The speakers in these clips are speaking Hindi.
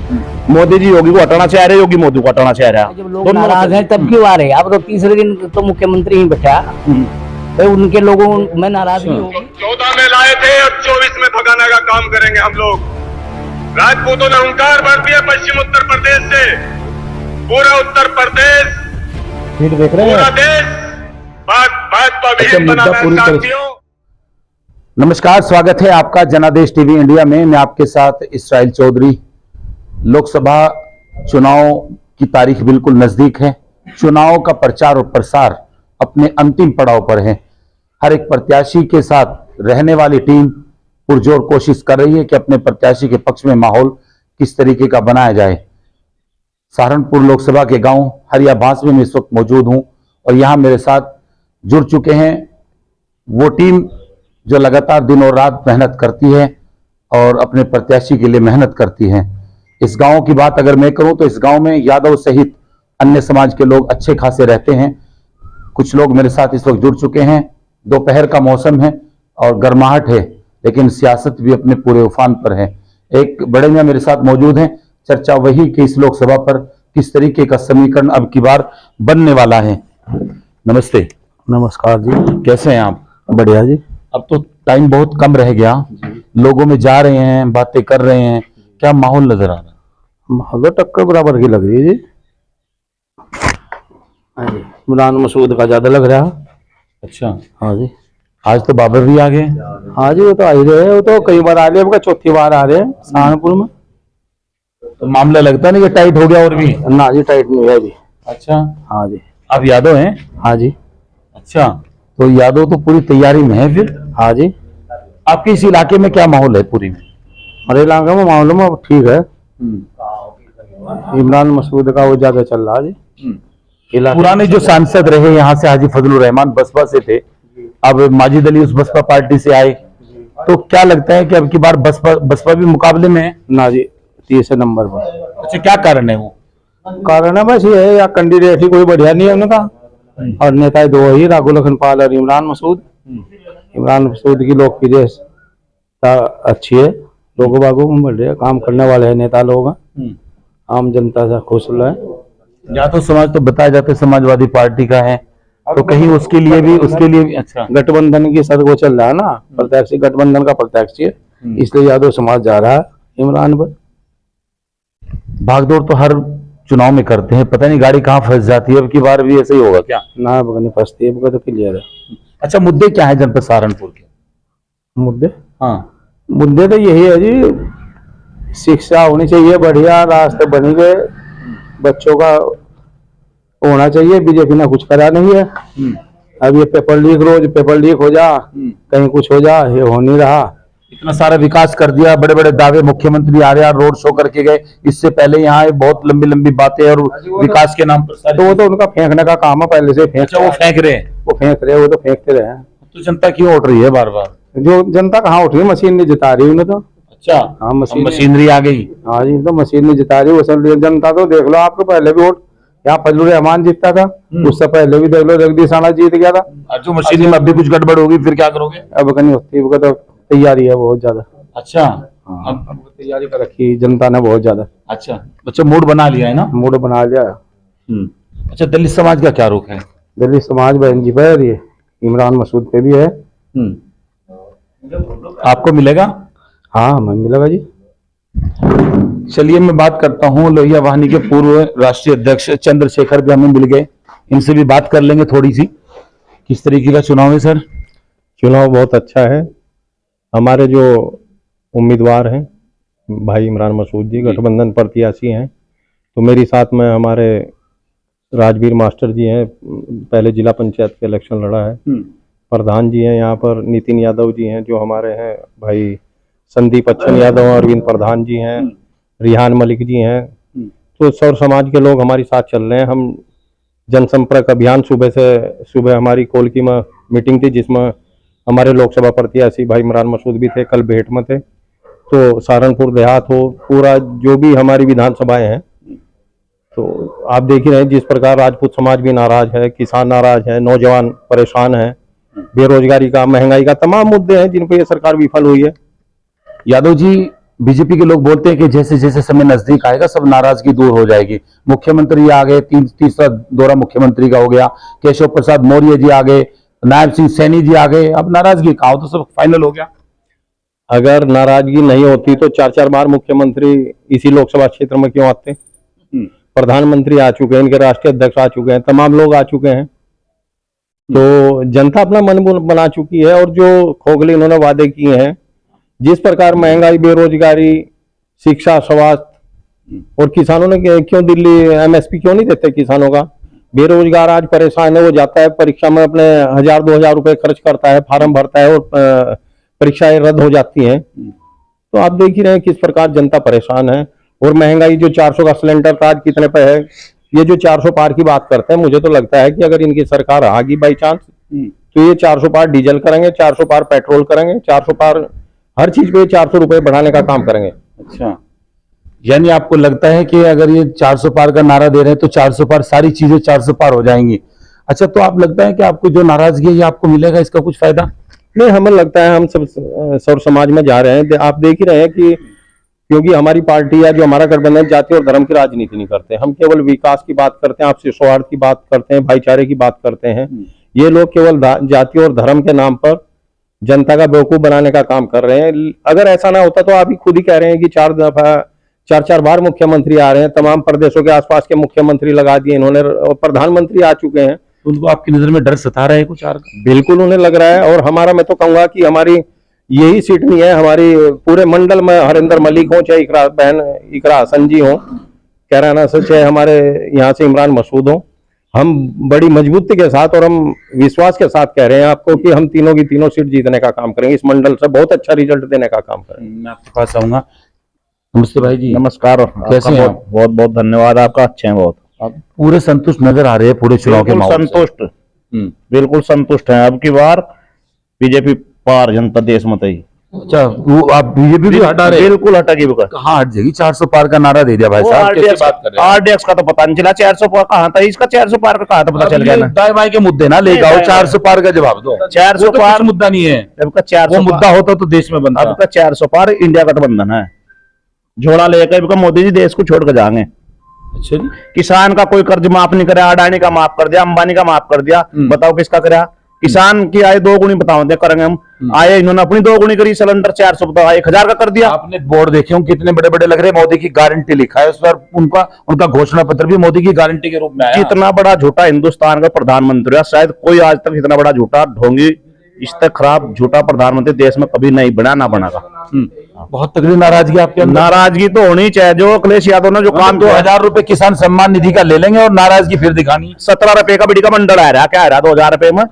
मोदी जी योगी को हटाना चाह रहे, योगी मोदी को हटाना चाह रहा है। जब लोग नाराज हैं तब क्यों आ रहे हैं? अब तो तीसरे दिन तो मुख्यमंत्री ही बैठा, तो उनके लोगों में नाराजगी होगी। 14 में लाए थे और 24 में भगाने का काम करेंगे हम लोग। राजपूतों ने हुंकार भर दिया पश्चिम उत्तर प्रदेश से, पूरा उत्तर प्रदेश, पूरा देश भाजपा विहीन बना है साथियों। नमस्कार, स्वागत है आपका जनादेश टीवी इंडिया में। मैं आपके साथ इसराइल चौधरी। लोकसभा चुनाव की तारीख बिल्कुल नजदीक है। चुनाव का प्रचार और प्रसार अपने अंतिम पड़ाव पर है। हर एक प्रत्याशी के साथ रहने वाली टीम पुरजोर कोशिश कर रही है कि अपने प्रत्याशी के पक्ष में माहौल किस तरीके का बनाया जाए। सहारनपुर लोकसभा के गांव हरिया बांस में मैं इस वक्त मौजूद हूं और यहां मेरे साथ जुड़ चुके हैं वो टीम जो लगातार दिन और रात मेहनत करती है और अपने प्रत्याशी के लिए मेहनत करती है। इस गांव की बात अगर मैं करूं तो इस गांव में यादव सहित अन्य समाज के लोग अच्छे खासे रहते हैं। कुछ लोग मेरे साथ इस वक्त जुड़ चुके हैं। दोपहर का मौसम है और गर्माहट है, लेकिन सियासत भी अपने पूरे उफान पर है। एक बड़े मियां मेरे साथ मौजूद हैं। चर्चा वही कि इस लोकसभा पर किस तरीके का समीकरण अब की बार बनने वाला है। नमस्ते। नमस्कार जी, कैसे हैं आप? बढ़िया जी। अब तो टाइम बहुत कम रह गया, लोगों में जा रहे हैं, बातें कर रहे हैं, क्या माहौल नजर आ रहा है? माहौल टक्कर बराबर की लग रही है जी। इमरान मसूद का ज्यादा लग रहा है। अच्छा, हाँ जी। आज तो बाबर भी आ गए। हाँ जी, वो तो आ ही रहे हैं, वो तो कई बार आ रहे हैं, चौथी बार आ रहे हैं सहारनपुर में। तो मामला लगता नहीं कि टाइट हो गया और भी? ना जी, टाइट नहीं है अभी। अच्छा, हाँ जी। आप यादव हैं? हाँ जी। अच्छा, तो यादव तो पूरी तैयारी में है फिर? हाँ जी। आपके इस इलाके में क्या माहौल है पूरी में? हमारे इलाके में माहौल में ठीक है। इमरान मसूद का वो ज्यादा चल रहा है जी। पुराने जो सांसद रहे यहाँ से हाजी फजलुर रहमान बसपा से थे, अब माजिद अली उस बसपा पार्टी से आए, तो क्या लगता है कि अब की बार बसपा भी मुकाबले में है? ना जी, तीसरे नंबर पर। अच्छा, क्या कारण है वो? कारण है बस ये है, या कैंडिडेट ही कोई बढ़िया नहीं है उनका, और नेता दो ही, राघुल लखनपाल और इमरान मसूद। इमरान मसूद की लोकप्रियता अच्छी है, लोगों बागों में बढ़ रहे हैं, काम करने वाले हैं नेता लोग हैं, आम जनता से खुश रहे। यादव समाज तो बताया जाता है समाजवादी पार्टी का है, तो कहीं उसके लिए भी अच्छा गठबंधन की सर वो चल रहा है ना, प्रत्यक्ष गठबंधन का प्रत्यक्ष है, इसलिए यादव समाज जा रहा है इमरान पर। भागदौड़ तो हर चुनाव में करते हैं, पता नहीं गाड़ी कहाँ फंस जाती है। अब की बार भी ऐसे ही होगा क्या? ना नहीं फंसती है, तो क्लियर है। अच्छा, मुद्दे क्या है जनपद सहारनपुर के? मुद्दे? हाँ, मुद्दे तो यही है जी, शिक्षा होनी चाहिए बढ़िया, रास्ते बनी गए, बच्चों का होना चाहिए। बीजेपी ने कुछ करा नहीं है। अब ये पेपर लीक, रोज पेपर लीक हो जा, कहीं कुछ हो जा, ये हो नहीं रहा। इतना सारा विकास कर दिया, बड़े बड़े दावे, मुख्यमंत्री आ रहे हैं, रोड शो करके गए। इससे पहले यहाँ बहुत लंबी लंबी बातें और विकास के नाम पर, तो वो तो उनका फेंकने का काम है, पहले से फेंक। अच्छा, वो फेंक रहे हैं? वो तो फेंकते रहे हैं। तो जनता क्यों उठ रही है बार बार? जो जनता कहाँ उठ रही है, मशीन ने जिता रही है उन्हें तो। अच्छा, हाँ, मशीनरी आ गई। हाँ जी, तो मशीन ने जिता रही है जनता। तो देख लो, आपको पहले भी वोट यहाँ फजलुर रहमान जीतता था, उससे पहले भी देख लो जगदीश राणा जीत गया था। जो मशीन में अभी कुछ गड़बड़ होगी फिर क्या करोगे? अब नहीं होती, वो तो तैयारी है बहुत ज्यादा। अच्छा, अब तैयारी कर रखी जनता ने बहुत ज्यादा। अच्छा, मूड बना लिया है ना? मूड बना लिया। अच्छा, दलित समाज का क्या रुख है? दलित समाज बहन जी पर, ये इमरान मसूद पे भी है। आपको मिलेगा? हाँ, हमें मिलेगा जी। चलिए, मैं बात करता हूँ लोहिया वाहिनी के पूर्व राष्ट्रीय अध्यक्ष चंद्रशेखर भी हमें मिल गए, इनसे भी बात कर लेंगे थोड़ी सी। किस तरीके का चुनाव है सर? चुनाव बहुत अच्छा है। हमारे जो उम्मीदवार हैं भाई इमरान मसूद जी, गठबंधन प्रत्याशी हैं, तो मेरी साथ में हमारे राजवीर मास्टर जी हैं, पहले जिला पंचायत के इलेक्शन लड़ा है। प्रधान जी हैं यहाँ पर, नितिन यादव जी हैं जो हमारे हैं भाई, संदीप अच्छन यादव, अरविंद प्रधान जी हैं, रिहान मलिक जी हैं। तो सौर समाज के लोग हमारे साथ चल रहे हैं। हम जनसंपर्क अभियान सुबह हमारी कोलकी में मीटिंग थी, जिसमें हमारे लोकसभा प्रत्याशी भाई इमरान मसूद भी थे, कल भेंट में थे। तो सहारनपुर देहात हो, पूरा जो भी हमारी विधानसभाएं हैं, तो आप देख ही रहे हैं जिस प्रकार राजपूत समाज भी नाराज है, किसान नाराज है, नौजवान परेशान है, बेरोजगारी का, महंगाई का, तमाम मुद्दे हैं जिन पर यह सरकार विफल हुई है। यादव जी, बीजेपी के लोग बोलते हैं कि जैसे जैसे समय नजदीक आएगा सब नाराजगी दूर हो जाएगी। मुख्यमंत्री आ गए, तीसरा दौरा मुख्यमंत्री का हो गया, केशव प्रसाद मौर्य जी आ गए, नायब सिंह सैनी जी आ गए, अब नाराजगी कहा हो, तो सब फाइनल हो गया। अगर नाराजगी नहीं होती तो 4-4 बार मुख्यमंत्री इसी लोकसभा क्षेत्र में क्यों आते? प्रधानमंत्री आ चुके हैं, इनके राष्ट्रीय अध्यक्ष आ चुके हैं, तमाम लोग आ चुके हैं, तो जनता अपना मन बना चुकी है। और जो खोखले इन्होंने वादे किए हैं, जिस प्रकार महंगाई, बेरोजगारी, शिक्षा, स्वास्थ्य, और किसानों ने क्यों दिल्ली एमएसपी क्यों नहीं देते किसानों का? बेरोजगार आज परेशान है, वो जाता है परीक्षा में अपने 1000-2000 रुपए खर्च करता है, फार्म भरता है और परीक्षाएं रद्द हो जाती हैं। तो आप देख ही रहे हैं किस प्रकार जनता परेशान है। और महंगाई जो 400 का सिलेंडर था आज कितने पे है? ये जो 400 पार की बात करते हैं, मुझे तो लगता है कि अगर इनकी सरकार आगी बाई चांस, तो ये 400 पार डीजल करेंगे, 400 पार पेट्रोल करेंगे, 400 पार हर चीज पे 400 रुपए बढ़ाने का काम करेंगे। अच्छा, यानी आपको लगता है कि अगर ये 400 पार का नारा दे रहे हैं तो 400 पार सारी चीजें 400 पार हो जाएंगी। अच्छा, तो आप लगता है कि आपको जो नाराजगी है ये आपको मिलेगा, इसका कुछ फायदा? नहीं, हमें लगता है हम सब सर्व समाज में जा रहे हैं। आप देख ही रहे हैं कि क्योंकि हमारी पार्टी या जो हमारा गठबंधन जाति और धर्म की राजनीति नहीं करते, हम केवल विकास की बात करते हैं, आपसी सौहार्द की बात करते हैं, भाईचारे की बात करते हैं। ये लोग केवल जाति और धर्म के नाम पर जनता का बेवकूफ बनाने का काम कर रहे हैं। अगर ऐसा ना होता तो आप ही खुद ही कह रहे हैं कि 4 बार मुख्यमंत्री आ रहे हैं, तमाम प्रदेशों के आसपास के मुख्यमंत्री लगा दिए इन्होंने, और प्रधानमंत्री आ चुके हैं। उनको आपकी नजर में डर सता रहा है कुछ? बिल्कुल उन्हें लग रहा है। और हमारा, मैं तो कहूंगा कि हमारी यही सीट नहीं है, हमारी पूरे मंडल में हरिंदर मलिक हो, चाहे इकरा हसन जी हो, कैराना से, चाहे हमारे यहाँ से इमरान मसूद हो, हम बड़ी मजबूती के साथ और हम विश्वास के साथ कह रहे हैं आपको कि हम तीनों की तीनों सीट जीतने का काम करेंगे, इस मंडल से बहुत अच्छा रिजल्ट देने का काम करेंगे। मैं आपके पास आऊंगा। नमस्ते भाई जी। नमस्कार, कैसे हैं आप? बहुत बहुत धन्यवाद आपका, अच्छे हैं बहुत। आप पूरे संतुष्ट नजर आ रहे हैं पूरे चुनाव के बिल्कुल माहौल से? संतुष्ट, बिल्कुल संतुष्ट हैं। अब की बार बीजेपी पार जनता देश मत ही। अच्छा, वो आप बीजेपी भी हटा रहे हैं? बिल्कुल हटेगी। कहाँ हट जाएगी? 400 पार का नारा दे दिया भाई साहब, कैसे बात कर रहे हैं? आरडीएक्स का तो पता नहीं चला, 400 पार कहाँ था, इसका 400 पार का कहाँ था पता चल गया ना। दाएं बाएं के मुद्दे ना लेकर आओ, 400 पार का जवाब दो। 400 पार मुद्दा नहीं है, अब का 400 वो मुद्दा होता तो देश में बनता। अब का 400 पार इंडिया गठबंधन है, झोला लेकर मोदी जी देश को छोड़ कर जाएंगे। अच्छा जी। किसान का कोई कर्ज माफ नहीं करे, अडानी का माफ कर दिया, अंबानी का माफ कर दिया, बताओ किसका कराया? किसान की आय 2 गुनी बताओ दे करेंगे हम, आय इन्होंने अपनी 2 गुनी करी, सिलेंडर 400 बताओ 1000 का कर दिया। आपने बोर्ड देखे होंगे कितने बड़े बड़े लग रहे हैं, मोदी की गारंटी लिखा है उस पर, उनका घोषणा पत्र भी मोदी की गारंटी के रूप में आया। इतना बड़ा झूठा हिंदुस्तान का प्रधानमंत्री है, शायद कोई आज तक इतना बड़ा झूठा ढोंगी, इस तक खराब झूठा प्रधानमंत्री देश में कभी नहीं बना, ना बनेगा। बहुत तगड़ी नाराजगी आपके अंदर। नाराजगी तो होनी चाहिए। जो अखिलेश यादव ने जो काम 2000 रुपए किसान सम्मान निधि का ले लेंगे और नाराजगी फिर दिखानी। 17 रुपए का बिडी का मंडल आ रहा, क्या आ रहा 2000 रुपए में?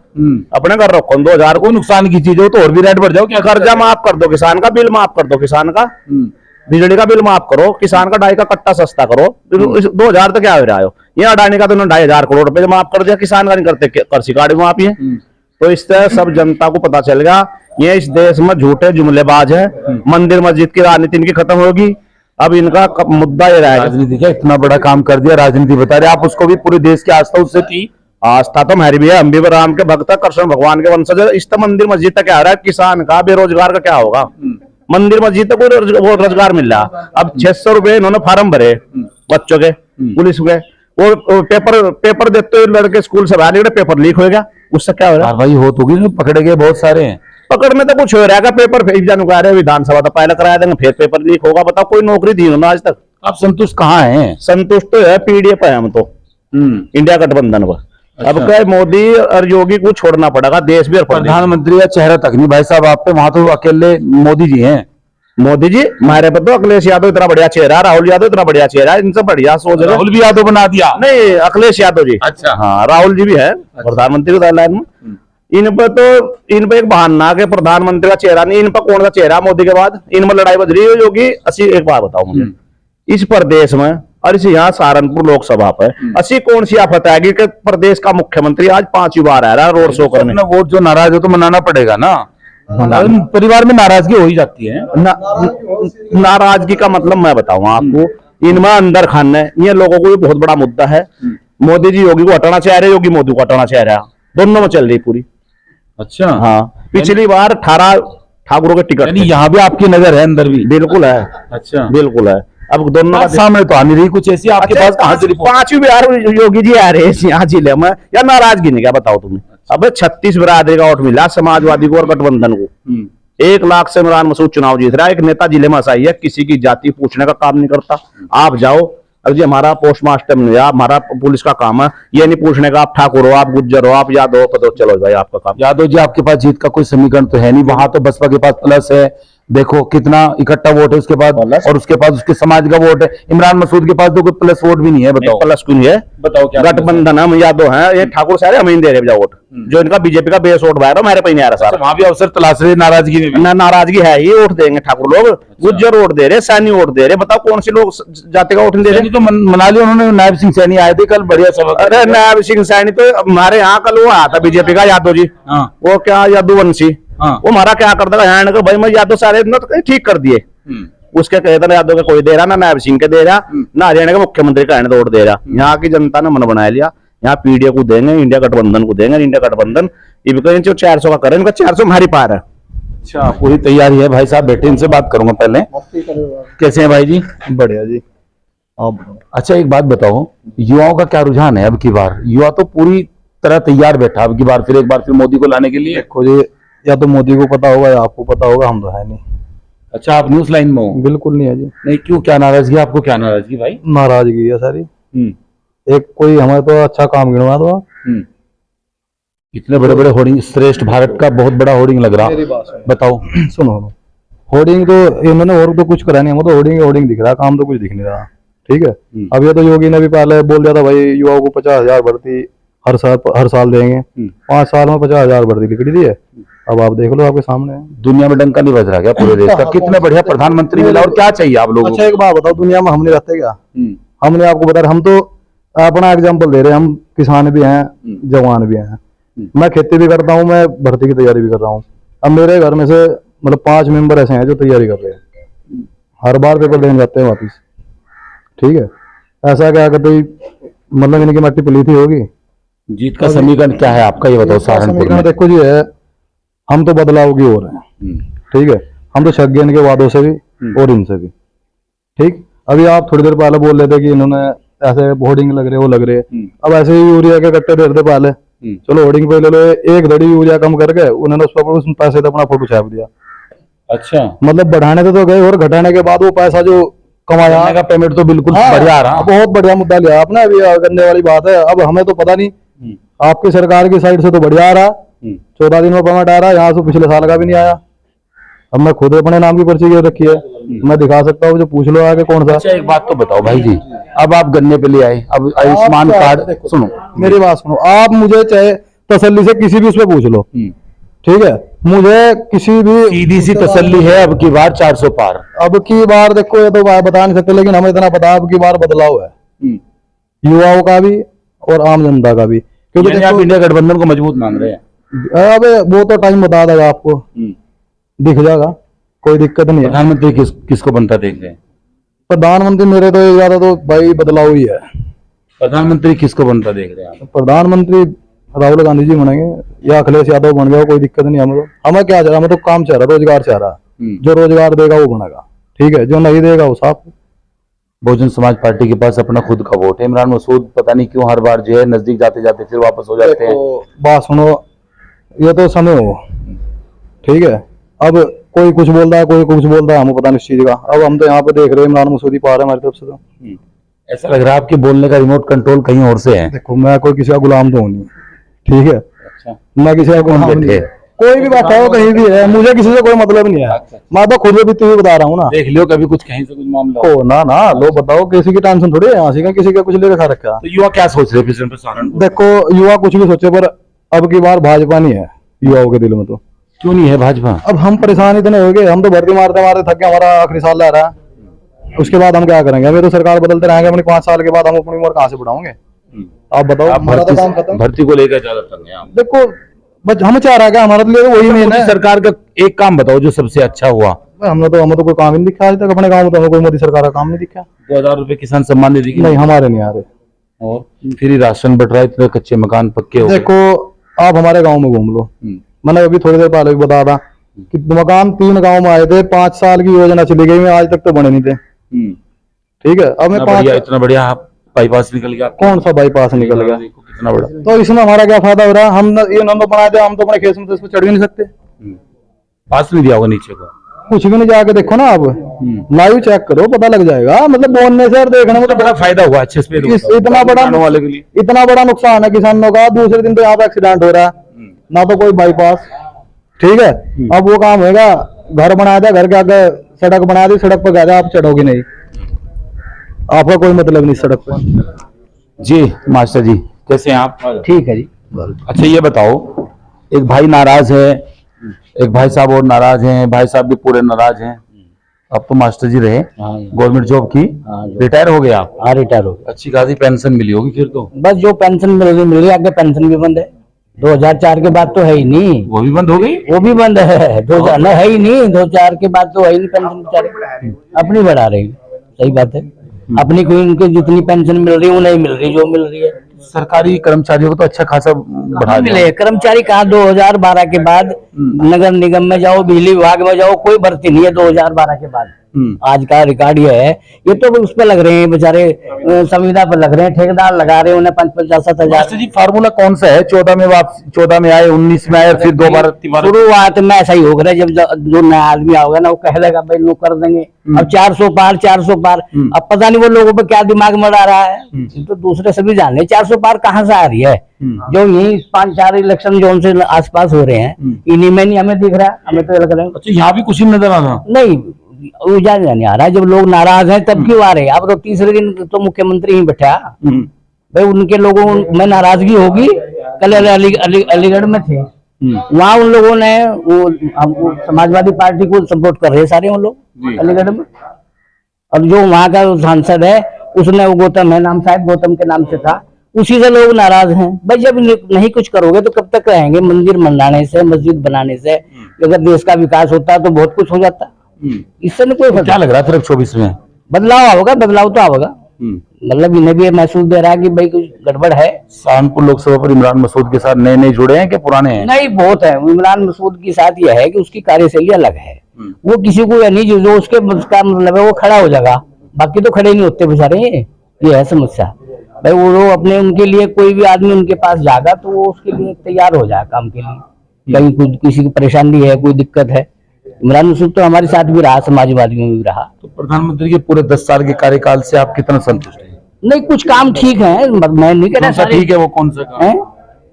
अपने घर रखो 2000 को नुकसान की चीज हो तो और भी रेट बढ़ जाओ। क्या कर्जा माफ कर दो, किसान का बिल माफ कर दो, किसान का बिजली का बिल माफ करो, किसान का डाई का कट्टा सस्ता करो। 2000 तो क्या हो रहा है? ये अडानी का तो 2500 करोड़ रुपए माफ कर दिया, किसान का नहीं करते, कृषि कार्ड माफ ही है। तो इस तरह सब जनता को पता चल गया ये इस देश में झूठे जुमलेबाज है। मंदिर मस्जिद की राजनीति इनकी खत्म होगी, अब इनका मुद्दा ये रहेगा। राजनीति क्या इतना बड़ा काम कर दिया, राजनीति बता रहे आप उसको भी पूरे देश की आस्था उससे थी। आस्था तो हमारी भी है, हम भी राम के भक्त, कृष्ण भगवान के वंशज। इस तो मंदिर मस्जिद तक क्या हो रहा है? किसान का, बेरोजगार का क्या होगा? मंदिर मस्जिद तक कोई रोजगार मिल रहा। अब 600 रुपए इन्होंने फार्म भरे बच्चों के, पुलिस के, वो पेपर देते हुए लड़के स्कूल से बाहर निकले, पेपर लीक हो गया, उससे क्या हो रहा है? कार्रवाई हो तो गई, पकड़े गए बहुत सारे हैं। पकड़ में तो कुछ हो रहा है, पेपर फेंक जाने को आ रहे हैं, विधानसभा तो पहले कराया देंगे, फिर पेपर लीक होगा। बताओ कोई नौकरी दी उन्होंने आज तक? आप संतुष्ट कहाँ हैं? संतुष्ट तो है, पीडीएफ है हम तो इंडिया गठबंधन पर। अब क्या मोदी और योगी को छोड़ना पड़ेगा, देश भी और प्रधानमंत्री का चेहरा तक नहीं भाई साहब आप पे, वहां तो अकेले मोदी जी हैं। मोदी जी हमारे पर तो अखिलेश यादव इतना बढ़िया चेहरा, राहुल यादव इतना बढ़िया चेहरा, इनसे बढ़िया सोच रहे। राहुल भी यादव बना दिया? नहीं, अखिलेश यादव जी। अच्छा। हाँ, राहुल जी भी है प्रधानमंत्री की लाइन में। इन पर एक बहाना के प्रधानमंत्री का चेहरा नहीं, इन पर कौन सा चेहरा मोदी के बाद? इनमें लड़ाई बज रही है योगी। एक बात बताओ मुझे, इस प्रदेश में और इस यहाँ सहारनपुर लोकसभा पर ऐसी कौन सी आफत आएगी कि प्रदेश का मुख्यमंत्री आज 5वीं बार आ रहा है रोड शो करने? वोट जो नाराज हो तो मनाना पड़ेगा ना, परिवार में नाराजगी हो ही जाती है। नाराजगी का मतलब मैं बताऊं आपको, इनमें अंदर खाना है, ये लोगों को भी बहुत बड़ा मुद्दा है। मोदी जी योगी को हटाना चाह रहे, योगी मोदी को हटाना चाह रहा है, दोनों में चल रही पूरी। अच्छा। हाँ, पिछली बार 18 ठाकुरों के टिकट यानी थे। यहाँ भी आपकी नजर है, अंदर भी? बिल्कुल है, अच्छा, बिल्कुल है। अब दोनों बात सामने तो आ नहीं रही कुछ ऐसी आपके पास, कहाँ से रिपोर्ट? पांचवी बिहार योगी जी आ रहे हैं यहाँ जिले में, या नाराजगी नहीं, क्या बताओ तुम्हें। अब 36 बिरादरी का वोट मिला समाजवादी को और गठबंधन को। 1 लाख से इमरान मसूद चुनाव जीत रहा है। एक नेता जिले में ऐसा ही है, किसी की जाति पूछने का काम नहीं करता। आप जाओ, अब जी हमारा पोस्टमास्टर नहीं है, हमारा पुलिस का काम है, ये नहीं पूछने का आप ठाकुर हो, आप गुज्जर हो, आप यादव हो, तो चलो भाई आपका काम। यादव जी, आपके पास जीत का कोई समीकरण तो है नहीं, वहां तो बसपा के पास प्लस है, देखो कितना इकट्ठा वोट है उसके पास, और उसके पास उसके समाज का वोट है। इमरान मसूद के पास तो कोई प्लस वोट भी नहीं है, बताओ। प्लस क्यों नहीं है? बताओ क्या गठबंधन हम यादव है, ये ठाकुर सारे हमें ही दे रहे वोट, जो इनका बीजेपी का बेस वोट बाहर हमारे पे नहीं आ रहा सारा। वहां भी अवसर तलाश रहे, नाराजगी में भी। नाराजगी है, ये वोट देंगे ठाकुर लोग, गुज्जर वोट दे रहे, सैनी वोट दे रहे। बताओ कौन से लोग जाति का वोट नहीं दे रहे? सैनी तो मना लिया उन्होंने, नायब सिंह सैनी आए थे कल, बढ़िया सभा। अरे नायब सिंह सैनी तो हमारे यहाँ कल वो आया था बीजेपी का यादव जी, हाँ वो क्या यादववंशी, हाँ। वो हमारा क्या करता है यहाँ भाई मैं यादव सारे न तो ठीक कर दिए। उसके कहते ना यादव के कोई दे रहा, ना नायब सिंह के दे रहा, ना हरियाणा के मुख्यमंत्री का वोट दे रहा। यहाँ की जनता ने मन बना लिया, यहाँ पीडीए को देंगे, इंडिया गठबंधन को देंगे। इंडिया गठबंधन जो 400 का करें, इनका 400 हमारी पार है। अच्छा, पूरी तैयारी है। भाई साहब बैठे, इनसे बात करूंगा पहले। कैसे हैं भाई जी? बढ़िया जी। अच्छा, एक बात बताओ, युवाओं का क्या रुझान है अब की बार? युवा तो पूरी तरह तैयार बैठा अब की बार, फिर एक बार फिर मोदी को लाने के लिए। देखो जी, या तो मोदी को पता होगा या आपको पता होगा, हम तो है नहीं। अच्छा, आप न्यूज लाइन में हो? बिल्कुल नहीं है जी। नहीं, क्यों, क्या नाराजगी? आपको क्या नाराजगी भाई? नाराजगी है सारी। एक कोई हमारे तो अच्छा काम गिनवा दो आप। इतने बड़े बड़े होर्डिंग, श्रेष्ठ भारत का बहुत बड़ा होर्डिंग लग रहा, बताओ। सुनो, होर्डिंग तो इन्होंने और तो कुछ करा नहीं, हमें तो होर्डिंग दिख रहा है, काम तो कुछ दिख नहीं रहा। ठीक है, अब ये तो योगी ने भी पहले बोल दिया था भाई युवाओं को 50,000 भर्ती हर साल देंगे। 5 साल में 50,000 भर्ती लिख दी है। अब आप देख लो, आपके सामने है। दुनिया में डंका नहीं बज रहा क्या पूरे देश का? कितने बढ़िया प्रधानमंत्री मिला, और क्या चाहिए आप लोगों को? अच्छा, एक बात बताओ, दुनिया में हम नहीं रहते क्या? हमने आपको बता रहे, हम तो अपना एग्जाम्पल दे रहे हैं, हम किसान भी हैं, जवान भी हैं। मैं खेती भी करता हूँ, मैं भर्ती की तैयारी भी कर रहा हूँ। अब मेरे घर में से मतलब 5 मेंबर ऐसे हैं जो तैयारी कर रहे हैं, हर बार पेपर देने जाते हैं वापिस। ठीक है, ऐसा क्या करते मतलब इनकी मट्टी पलीती होगी। जीत का समीकरण क्या है आपका, ये बताओ। सहारनपुर में देखो जी है, हम तो बदलाव की ओर हैं। ठीक है, हम तो शक गए इनके वादों से भी और इनसे भी। ठीक, अभी आप थोड़ी देर पहले बोल रहे थे कि इन्होंने ऐसे होर्डिंग लग रहे, वो लग रहे। अब ऐसे ही यूरिया के कट्टे दे रहे पहले, चलो होर्डिंग पे ले लो, एक धड़ी यूरिया कम करके उन्होंने उस पर उसमें पैसे से अपना फोटो छाप दिया। अच्छा, मतलब बढ़ाने तो गए, और घटाने के बाद वो पैसा जो कमाया का पेमेंट तो बिल्कुल बढ़िया आ रहा। बहुत बढ़िया मुद्दा लिया आपने, अभी करने वाली बात है। अब हमें तो पता नहीं, आपकी सरकार की साइड से तो बढ़िया आ रहा, 14 दिन में पेमेंट आ रहा है, यहाँ से पिछले साल का भी नहीं आया। अब मैं खुद अपने नाम की पर्ची रखी है, मैं दिखा सकता हूँ, जो पूछ लो आगे कौन सा। अच्छा, एक बात तो बताओ भाई जी, अब आप गन्ने पे ले आए, अब आयुष्मान कार्ड, सुनो मेरी बात सुनो, आप मुझे चाहे तसल्ली से किसी भी उस पर पूछ लो। ठीक है, मुझे किसी भी सीधी सी तसल्ली है, अब की बार 400 पार। अब की बार देखो, ये तो बता नहीं सकते, लेकिन हमें इतना पता अब की बार बदलाव है, युवाओं का भी और आम जनता का भी। क्योंकि आप इंडिया गठबंधन को मजबूत मांग रहे हैं। अब वो तो टाइम बता देगा, आपको दिख जाएगा, कोई दिक्कत नहीं है। प्रधानमंत्री किसको बनता देख रहे हैं? प्रधानमंत्री मेरे तो ये ज्यादा तो भाई बदलाव ही है। प्रधानमंत्री किसको बनता देख रहे हैं आप? प्रधानमंत्री राहुल गांधी जी बनेंगे या अखिलेश यादव बन गया, कोई दिक्कत नहीं। हमें क्या चाह रहा, हमें तो काम चाह रहा, रोजगार चाह रहा। जो रोजगार देगा वो बनेगा, ठीक है, जो नहीं देगा वो साफ। बहुजन समाज पार्टी के पास अपना खुद का वोट है। इमरान मसूद पता नहीं क्यों हर बार जो है नजदीक जाते जाते फिर वापस हो जाते हैं। बात सुनो, ये तो समय हो, ठीक है। अब कोई कुछ बोल रहा है, कोई कुछ बोल रहा है, हमें पता नहीं इस चीज का। अब हम तो यहाँ पे देख रहे हैं इमरान मसूद ही पा रहे हैं हमारी तरफ से। तो ऐसा लग रहा है आपके बोलने का रिमोट कंट्रोल कहीं और से है। देखो, मैं कोई किसी का गुलाम तो हूँ नहीं, ठीक है। अच्छा, मैं किसी का गुलाम नहीं है। कोई भी बैठा हो कहीं भी है, मुझे किसी से कोई मतलब नहीं है। मैं तो खुद भी तुझे बता रहा हूँ ना। देख लियो कभी कुछ कहीं से कुछ मामला हो। ओ ना ना, लो बताओ, किसी की टेंशन थोड़ी है, यहाँ किसी का कुछ लेकर खा रखा। तो युवा क्या सोच रहे हैं सहारनपुर? देखो, युवा कुछ भी सोचे, पर अब की बार भाजपा नहीं है युवाओं के दिल में। तो क्यों नहीं है भाजपा? अब हम परेशान इतने हो गए, हम तो भर्ती मारते मारते थक गए, हमारा आखिरी साल रह रहा है। उसके बाद हम क्या करेंगे? अभी तो सरकार बदलते रहेंगे, अपनी 5 साल के बाद हम अपनी उम्र कहाँ से बढ़ाओगे? आप बताओ, हमारा तो काम खत्म। भर्ती को लेकर ज्यादा तंग हैं आप। देखो, बस हम चाह रहा है क्या, हमारे लिए तो वही मेन है। सरकार का एक काम बताओ जो सबसे अच्छा हुआ। हमें तो कोई काम ही नहीं दिखा आज तक अपने गाँव में, तो हमें कोई मोदी सरकार का काम नहीं दिखा। 2000 रुपए किसान सम्मान निधि की नहीं, हमारे नहीं आ रहे। और फ्री राशन बट रहा है, इतने कच्चे मकान पक्के हो गए। देखो, आप हमारे गाँव में घूम लो, मैंने अभी थोड़ी देर पहले भी बताया था, कि मकान 3 गांव में आए थे, 5 साल की योजना चली गई, आज तक तो बने नहीं थे। ठीक है, अब मैं इतना बढ़िया बाईपास निकल गया। कौन सा बाईपास निकल गया? देखो कितना बड़ा। तो इसमें हमारा क्या फायदा हो रहा है? हम ये नंबर बनाए थे, हम तो अपने खेत में तो इस पर चढ़ भी नहीं सकते। पास नहीं दिया होगा नीचे को। कुछ भी नहीं, जाके देखो ना आप, लाइव चेक करो, पता लग जाएगा। मतलब बोलने से और देखने में तो बड़ा फायदा हुआ अच्छे से। इतना बड़ा नुकसान है किसानों का। दूसरे दिन तो यहाँ पे एक्सीडेंट हो रहा है, ना तो कोई बाईपास। ठीक है, अब वो काम होगा, घर बना दिया, घर के आगे सड़क बना दी, सड़क पर कह दिया आप चढ़ोगे नहीं, आपका कोई मतलब नहीं सड़क पर। जी मास्टर जी, कैसे हैं आप? ठीक है जी। अच्छा ये बताओ, एक भाई नाराज है, एक भाई साहब और नाराज हैं, भाई साहब भी पूरे नाराज हैं। अब तो मास्टर जी रहे, गवर्नमेंट जॉब की, रिटायर हो गए आप? हाँ, रिटायर हो। अच्छी खासी पेंशन मिली होगी फिर तो। बस जो पेंशन मिल रही आगे पेंशन भी बंद है। 2004 के बाद तो है ही नहीं। वो भी बंद हो गई? वो भी बंद है। 2000 नहीं है ही नहीं, 2004 के बाद तो है ही नहीं पेंशन। बेचारे अपनी बढ़ा रही, सही बात है। अपनी कोई उनके जितनी पेंशन मिल रही है वो नहीं मिल रही, जो मिल रही है। सरकारी कर्मचारियों को तो अच्छा खासा बढ़ा दिया। मिले कर्मचारी कहाँ? 2012 के बाद नगर निगम में जाओ, बिजली विभाग में जाओ, कोई भर्ती नहीं है 2012 के बाद। आज का रिकॉर्ड ये है। ये तो उस पर लग रहे हैं बेचारे, संविदा पर लग रहे हैं, ठेकेदार लगा रहे हैं उन्हें 50-50 हजार। जी फार्मूला कौन सा है? 14 में वापस, 14 में आए, 19 में आए, फिर दोबारा शुरुआत में ऐसा ही हो गया। जब जो नया आदमी आओगे ना, वो कह देगा भाई नो कर देंगे। अब 400 पार, 400 पार। अब पता नहीं वो लोगों पे क्या दिमाग में आ रहा है, तो दूसरे सभी जाने 400 पार कहाँ से आ रही है। जो यही 5-4 इलेक्शन जोन से आसपास हो रहे हैं, इन्हीं में नहीं हमें दिख रहा, हमें तो लग रहा है। अच्छा यहाँ भी कुछ ही नजर आ रहा नहीं, उजाला नहीं आ रहा। जब लोग नाराज हैं तब क्यों आ रहे हैं? अब तो तीसरे दिन तो मुख्यमंत्री ही बैठा भाई, उनके लोगों में नाराजगी होगी। कल अलीगढ़ में थे, वहाँ उन लोगों ने वो समाजवादी पार्टी को सपोर्ट कर रहे हैं सारे वो लोग अलीगढ़ में। और जो वहाँ का सांसद है उसने, वो गौतम है नाम, शायद गौतम के नाम से था, उसी से लोग नाराज हैं। भाई जब नहीं कुछ करोगे तो कब तक रहेंगे? मंदिर बनाने से, मस्जिद बनाने से अगर देश का विकास होता तो बहुत कुछ हो जाता। इससे नहीं कोई क्या लग रहा है फिर 24 में बदलाव होगा? बदलाव तो आएगा। मतलब इन्हें भी महसूस दे रहा है कि भाई कुछ गड़बड़ है। सहारनपुर लोकसभा पर इमरान मसूद के साथ नए जुड़े हैं कि पुराने हैं? नहीं, बहुत है। इमरान मसूद की साथ यह है कि उसकी कार्यशैली अलग है। वो किसी को नहीं, जो उसके मतलब है वो खड़ा हो जाएगा, बाकी तो खड़े नहीं होते बेचारे। ये है समस्या भाई। वो अपने उनके लिए कोई भी आदमी उनके पास जाएगा तो वो उसके लिए तैयार हो जाए काम के लिए। कहीं कुछ किसी की परेशानी है, कोई दिक्कत है। इमरान मसूद तो हमारे साथ भी रहा, समाजवादी में भी रहा। तो प्रधानमंत्री के पूरे 10 साल के कार्यकाल से आप कितना संतुष्ट हैं? नहीं, कुछ काम ठीक है, मैं नहीं कह रहा ठीक है। वो कौन सा काम है?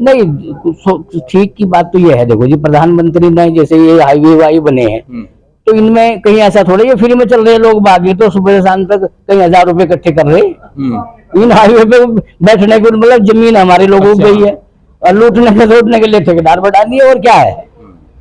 नहीं, ठीक की बात तो ये है, देखो जी, प्रधानमंत्री ने जैसे ये हाईवे बने हैं, तो इनमें कहीं ऐसा थोड़ा ये फ्री में चल रहे हैं। लोग बागी तो सुबह से शाम तक कई 1000 रुपए इकट्ठे कर रहे हैं। इन हाईवे पे बैठने के मतलब जमीन हमारे लोगों की गई है, और लूटने के लिए ठेकेदार बढ़ा दिए। और क्या है?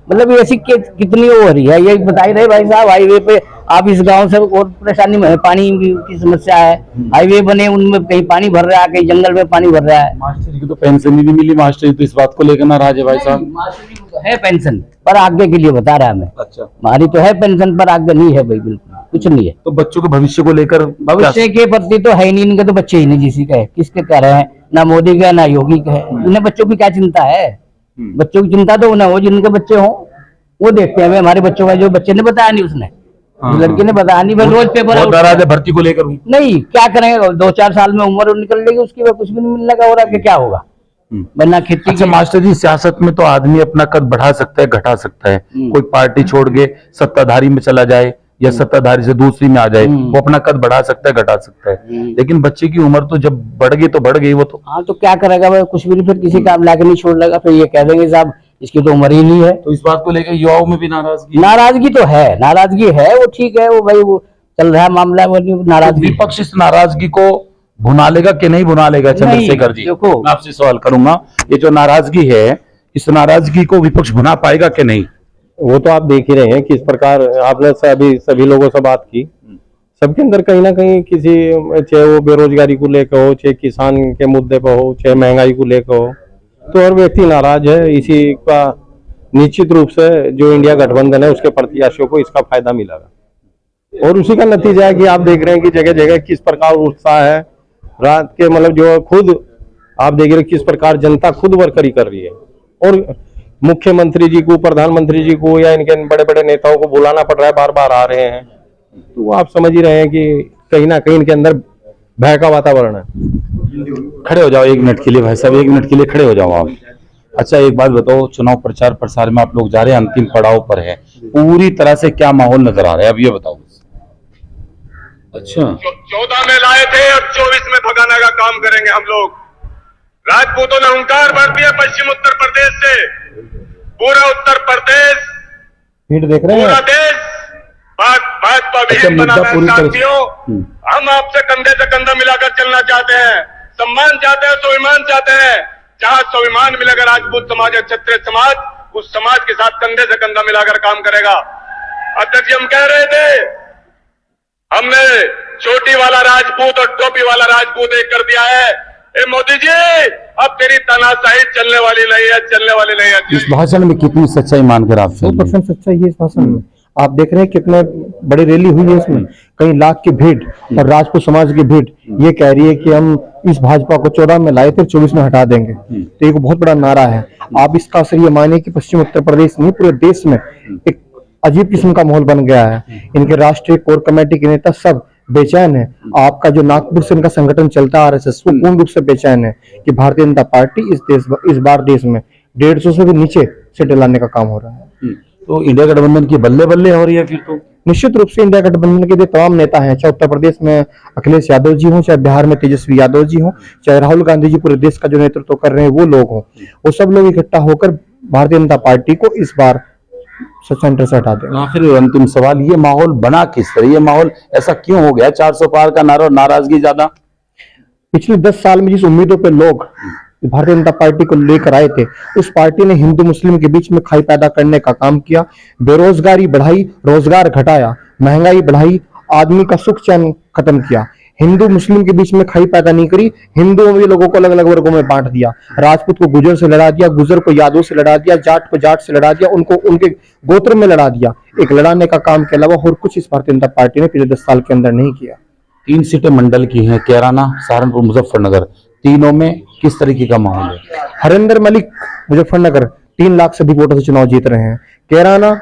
मतलब ऐसी कितनी हो रही है, ये बता ही रहे भाई साहब। हाईवे पे आप इस गांव से और परेशानी में, पानी की समस्या है। हाईवे बने उनमें कहीं पानी भर रहा है, कहीं जंगल में पानी भर रहा है। मास्टर जी को तो पेंशन ही नहीं मिली। मास्टर जी तो इस बात को लेकर नाराज है भाई साहब। मास्टर जी को तो है पेंशन, पर आगे के लिए बता रहा है मैं। अच्छा, हमारी तो है पेंशन, पर आगे नहीं है भाई, बिल्कुल कुछ नहीं है। तो बच्चों के भविष्य को लेकर, भविष्य के प्रति तो है ही नहीं। इनके तो बच्चे ही नहीं, किसी का है, किसके कह रहे हैं? ना मोदी का ना योगी का है। उन्हें बच्चों की क्या चिंता है? बच्चों की चिंता तो उन्हें हो जिनके बच्चे हों, वो देखते हैं। हमारे बच्चों का जो बच्चे ने बताया नहीं, उसने लड़के ने बताया नहीं, रोज पेपर नाराज है भर्ती को लेकर। नहीं, क्या करेंगे? 2-4 साल में उम्र निकल लेगी उसकी, कुछ भी नहीं मिलने का हो रहा है। क्या होगा? वरना खेती। अच्छा मास्टर जी, सियासत में तो आदमी अपना कद बढ़ा सकता है, घटा सकता है। कोई पार्टी छोड़ के सत्ताधारी में चला जाए या सत्ताधारी से दूसरी में आ जाए, वो अपना कद बढ़ा सकता है, घटा सकता है। लेकिन बच्चे की उम्र तो जब बढ़ गई तो बढ़ गई वो तो। हाँ, तो क्या करेगा भाई? कुछ भी नहीं, फिर किसी काम लाके नहीं छोड़ लेगा। फिर ये कह देंगे साहब इसकी तो उम्र ही नहीं है। तो इस बात को लेकर युवाओं में भी नाराजगी तो है। नाराजगी है, वो ठीक है, वो भाई वो चल रहा है मामला। वो नाराजगी, विपक्ष इस नाराजगी को भुना लेगा कि नहीं भुना लेगा? चंद्रशेखर जी, देखो, मैं आपसे सवाल करूंगा, ये जो नाराजगी है, इस नाराजगी को विपक्ष भुना पाएगा कि नहीं? वो तो आप देख ही रहे हैं किस प्रकार आपने सभी लोगों से बात की। सबके अंदर कहीं ना कहीं किसी, चाहे वो बेरोजगारी को लेकर हो, चाहे किसान के मुद्दे पर हो, चाहे महंगाई को लेकर हो, तो हर व्यक्ति नाराज है। इसी का निश्चित रूप से जो इंडिया गठबंधन है उसके प्रत्याशियों को इसका फायदा मिलेगा। और उसी का नतीजा है कि आप देख रहे हैं कि जगह जगह किस प्रकार उत्साह है। रात के मतलब जो खुद आप देख रहे हैं किस प्रकार जनता खुद वर्करी कर रही है। और मुख्यमंत्री जी को, प्रधानमंत्री जी को या इनके बड़े बड़े नेताओं को बुलाना पड़ रहा है, बार बार आ रहे हैं। तो आप समझ ही रहे हैं कि कहीं ना कहीं इनके अंदर भय का वातावरण है। खड़े हो जाओ 1 मिनट के लिए भाई साहब, 1 मिनट के लिए खड़े हो जाओ आप। अच्छा एक बात बताओ, चुनाव प्रचार प्रसार में आप लोग जा रहे हैं, अंतिम पड़ाव पर है, पूरी तरह से क्या माहौल नजर आ रहा है अब ये बताओ। अच्छा 14 में लाए थे, अब 24 में भगाने का काम करेंगे हम लोग। राजपूतों ने हुंकार भर दिया पश्चिम उत्तर प्रदेश से, पूरा उत्तर प्रदेश, देख रहे पूरा देश भाजपा विहीन बना है। साथियों, हम आपसे कंधे से कंधा मिलाकर चलना चाहते हैं, सम्मान चाहते हैं, स्वाभिमान चाहते हैं। जहां स्वाभिमान मिलेगा राजपूत समाज या क्षत्रिय समाज, उस समाज के साथ कंधे से कंधा मिलाकर काम करेगा। अध्यक्ष जी हम कह रहे थे, हमने चोटी वाला राजपूत और टोपी वाला राजपूत एक कर दिया है। ए मोदी जी, अब तेरी तानाशाही चलने वाली नहीं है, चलने वाली नहीं है। इस भाषण में कितनी सच्चाई मानकर आप चल रहे हैं? 100% सच्चाई है इस भाषण में। आप देख रहे हैं कितने बड़ी रैली हुई है इसमें, कई लाख की भीड़ और राजपूत समाज की भीड़ ये कह रही है कि हम इस भाजपा को 14 में लाए थे, 24 में हटा देंगे। तो एक बहुत बड़ा नारा है। आप इसका असर ये मानिए कि पश्चिम उत्तर प्रदेश में, पूरे देश में एक अजीब किस्म का माहौल बन गया है। इनके राष्ट्रीय कोर कमेटी के नेता सब बेचैन है। आपका जो नागपुर से इनका संगठन चलता है आरएसएस, वो पूर्ण रूप से बेचैन है कि भारतीय जनता पार्टी इस बार देश में 150 से भी नीचे सीटें लाने का काम हो रहा है। तो इंडिया गठबंधन की बल्ले बल्ले हो रही है फिर तो। निश्चित रूप से इंडिया गठबंधन के जो तमाम नेता हैं, चाहे उत्तर प्रदेश में अखिलेश यादव जी हों, चाहे बिहार में तेजस्वी यादव जी हों, चाहे राहुल गांधी जी पूरे देश का जो नेतृत्व कर रहे हैं वो लोग हों, वो सब लोग इकट्ठा होकर भारतीय जनता पार्टी को इस बार सेंटर से हटा दें। फिर अंतिम सवाल, ये माहौल बना किस तरह, ये माहौल ऐसा क्यों हो गया? 400 पार का नारा और नाराजगी ज्यादा। पिछले 10 साल में जिस उम्मीदों पे लोग भारतीय जनता पार्टी को लेकर आए थे, उस पार्टी ने हिंदू मुस्लिम के बीच में खाई पैदा करने का काम किया, बेरोजगारी बढ़ाई, रोजगार घटाया, महंगाई बढ़ाई, आदमी का सुख चैन खत्म किया। हिंदू मुस्लिम के बीच में खाई पैदा नहीं करी, हिंदुओं में लोगों को अलग अलग वर्गों में बांट दिया। राजपूत को गुजर से लड़ा दिया, गुजर को यादव से लड़ा दिया, जाट को जाट से लड़ा दिया, उनको उनके गोत्र में लड़ा दिया। एक लड़ाने का काम के अलावा और कुछ इस भारतीय जनता पार्टी ने पिछले 10 साल के अंदर नहीं किया। 3 सीटें मंडल की हैं, कैराना, सहारनपुर, मुजफ्फरनगर, तीनों में किस तरीके का माहौल है? हरिंदर मलिक मुजफ्फरनगर 3 लाख से अधिक वोटों से चुनाव जीत रहे हैं। कैराना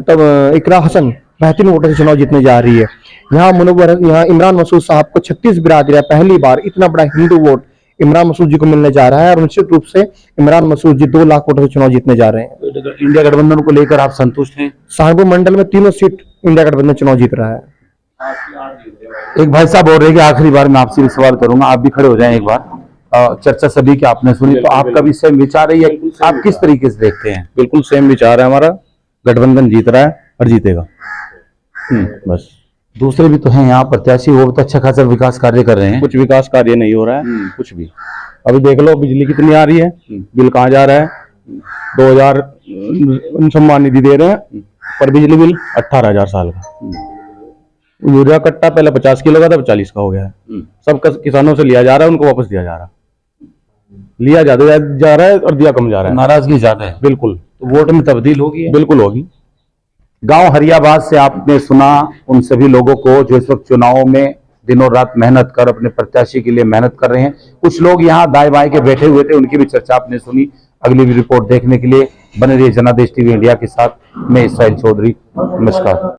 तब इकरा हसन बेहतरीन वोटों से चुनाव जीतने जा रही है। यहाँ इमरान मसूद साहब को 36 बिरादरियां, पहली बार इतना बड़ा हिंदू वोट इमरान मसूद जी को मिलने जा रहा है और निश्चित रूप से इमरान मसूद जी 2 लाख वोटों से चुनाव जीतने जा रहे हैं। इंडिया गठबंधन को लेकर आप संतुष्ट हैं? सहारनपुर मंडल में तीनों सीट इंडिया गठबंधन चुनाव जीत रहा है। एक भाई साहब बोल रहे हैं कि आखिरी बार मैं आपसे भी सवाल करूंगा, आप भी खड़े हो जाएं एक बार। चर्चा सभी की आपने सुनी, तो आपका भी सेम विचार है, आप किस तरीके से देखते हैं? बिल्कुल सेम विचार है हमारा, गठबंधन जीत रहा है और जीतेगा। बस दूसरे भी तो हैं यहाँ प्रत्याशी, वो तो अच्छा खासा विकास कार्य कर रहे हैं। कुछ विकास कार्य नहीं हो रहा है, कुछ भी। अभी देख लो बिजली कितनी आ रही है, बिल कहाँ जा रहा है। 2000 सम्मान निधि दे रहे हैं पर बिजली बिल 18,000 साल का। यूरिया कट्टा पहले 50 किलो का था, 40 का हो गया है। सब किसानों से लिया जा रहा है, उनको वापस दिया जा रहा है। लिया ज्यादा जा रहा है और दिया कम जा रहा है, नाराजगी ज्यादा है। बिल्कुल। तो वोट में तब्दील होगी? बिल्कुल होगी। गांव हरियाबाद से आपने सुना उन सभी लोगों को जो इस वक्त चुनाव में दिनों रात मेहनत कर अपने प्रत्याशी के लिए मेहनत कर रहे हैं। कुछ लोग यहाँ दाएं बाएं के बैठे हुए थे, उनकी भी चर्चा आपने सुनी। अगली भी रिपोर्ट देखने के लिए बने रहिए जनादेश टीवी इंडिया के साथ। मैं इसराइल चौधरी, नमस्कार।